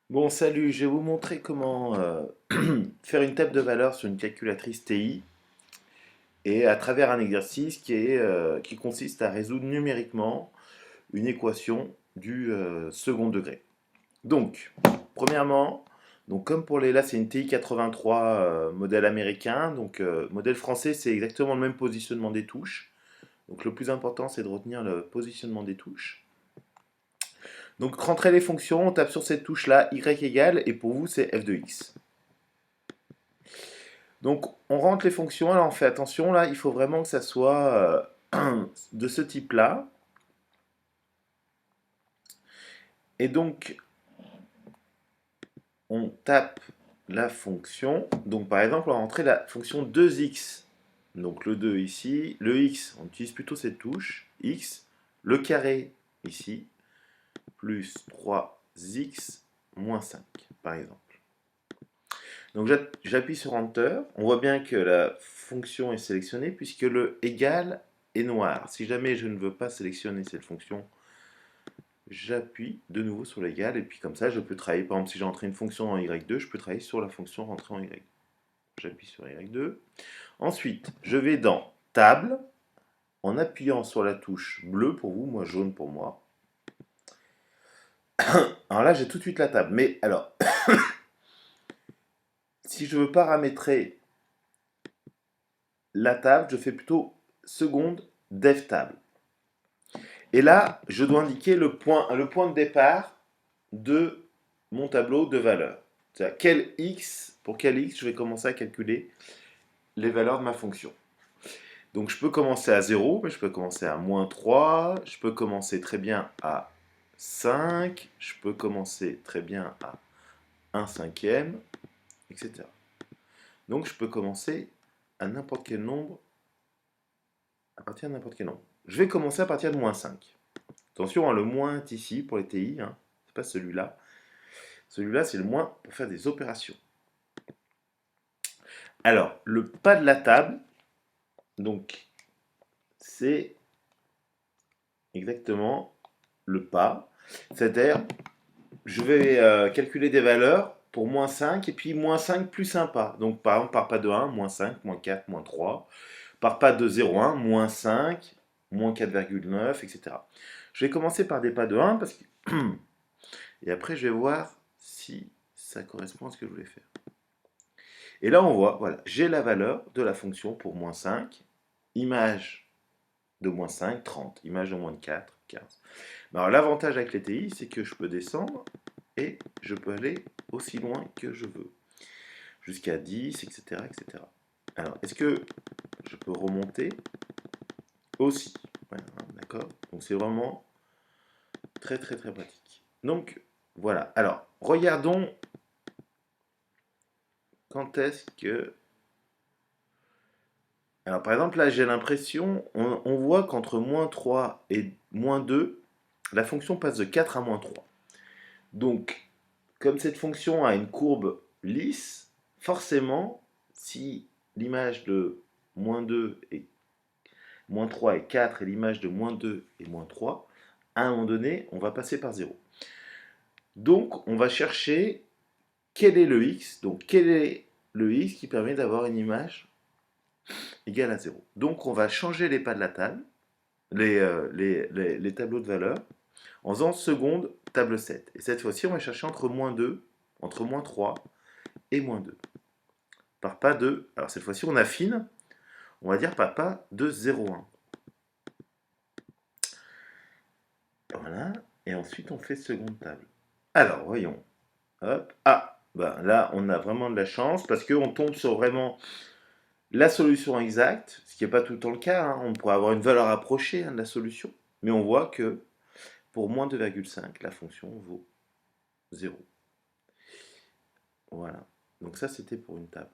Bon, salut, je vais vous montrer comment faire une table de valeur sur une calculatrice TI et à travers un exercice qui consiste à résoudre numériquement une équation du second degré. Donc, premièrement, comme pour là c'est une TI 83 modèle américain, modèle français c'est exactement le même positionnement des touches. Donc le plus important c'est de retenir le positionnement des touches. Donc rentrer les fonctions, on tape sur cette touche là, y égale, et pour vous c'est f de x. Donc, on rentre les fonctions, alors on fait attention, là, il faut vraiment que ça soit de ce type-là. Et donc, on tape la fonction. Donc, par exemple, on va rentrer la fonction 2x. Donc, le 2 ici. Le x, on utilise plutôt cette touche, x. Le carré, ici, plus 3x moins 5, par exemple. Donc, j'appuie sur Enter. On voit bien que la fonction est sélectionnée puisque le égal est noir. Si jamais je ne veux pas sélectionner cette fonction, j'appuie de nouveau sur l'égal et puis comme ça, je peux travailler. Par exemple, si j'ai rentré une fonction en y2, je peux travailler sur la fonction rentrée en y. J'appuie sur y2. Ensuite, je vais dans Table en appuyant sur la touche bleue pour vous, moi jaune pour moi. Alors là, j'ai tout de suite la table. Mais alors, si je veux paramétrer la table, je fais plutôt seconde dev table. Et là, je dois indiquer le point de départ de mon tableau de valeurs. C'est-à-dire pour quel x je vais commencer à calculer les valeurs de ma fonction. Donc je peux commencer à 0, mais je peux commencer à moins 3, je peux commencer très bien à 5, je peux commencer très bien à 1 cinquième, etc. Donc je peux commencer à n'importe quel nombre, à partir de n'importe quel nombre. Je vais commencer à partir de moins 5. Attention, hein, le moins est ici pour les TI, hein, c'est pas celui-là. Celui-là, c'est le moins pour faire des opérations. Alors, le pas de la table, donc, c'est exactement le pas. C'est-à-dire, je vais calculer des valeurs pour moins 5 et puis moins 5 plus un pas. Donc, par exemple, par pas de 1, moins 5, moins 4, moins 3. Par pas de 0,1, moins 5, moins 4,9, etc. Je vais commencer par des pas de 1 parce que... et après, je vais voir si ça correspond à ce que je voulais faire. Et là, on voit, voilà, j'ai la valeur de la fonction pour moins 5, image de moins 5, 30, image de moins de 4, 15. Alors, l'avantage avec les TI, c'est que je peux descendre et je peux aller aussi loin que je veux, jusqu'à 10, etc., etc. Alors, est-ce que je peux remonter aussi? Voilà, d'accord. Donc, c'est vraiment très, très, très pratique. Donc, voilà. Alors, regardons quand est-ce que... Alors, par exemple, là, j'ai l'impression, on voit qu'entre moins 3 et moins 2, la fonction passe de 4 à moins 3. Donc, comme cette fonction a une courbe lisse, forcément, si l'image de moins 2 et moins 3 est 4 et l'image de moins 2 est moins 3, à un moment donné, on va passer par 0. Donc, on va chercher quel est le x, donc quel est le x qui permet d'avoir une image égale à 0. Donc, on va changer les pas de la table, les tableaux de valeurs, en faisant seconde table 7. Et cette fois-ci, on va chercher entre moins 2, entre moins 3 et moins 2. Par pas de... Alors cette fois-ci, on affine, on va dire par pas de 0,1. Voilà, et ensuite on fait seconde table. Alors, voyons. Hop. Ah, ben là, on a vraiment de la chance parce qu'on tombe sur vraiment la solution exacte, ce qui n'est pas tout le temps le cas. Hein. On pourrait avoir une valeur approchée de la solution, mais on voit que pour moins 2,5, la fonction vaut 0. Voilà. Donc ça, c'était pour une table.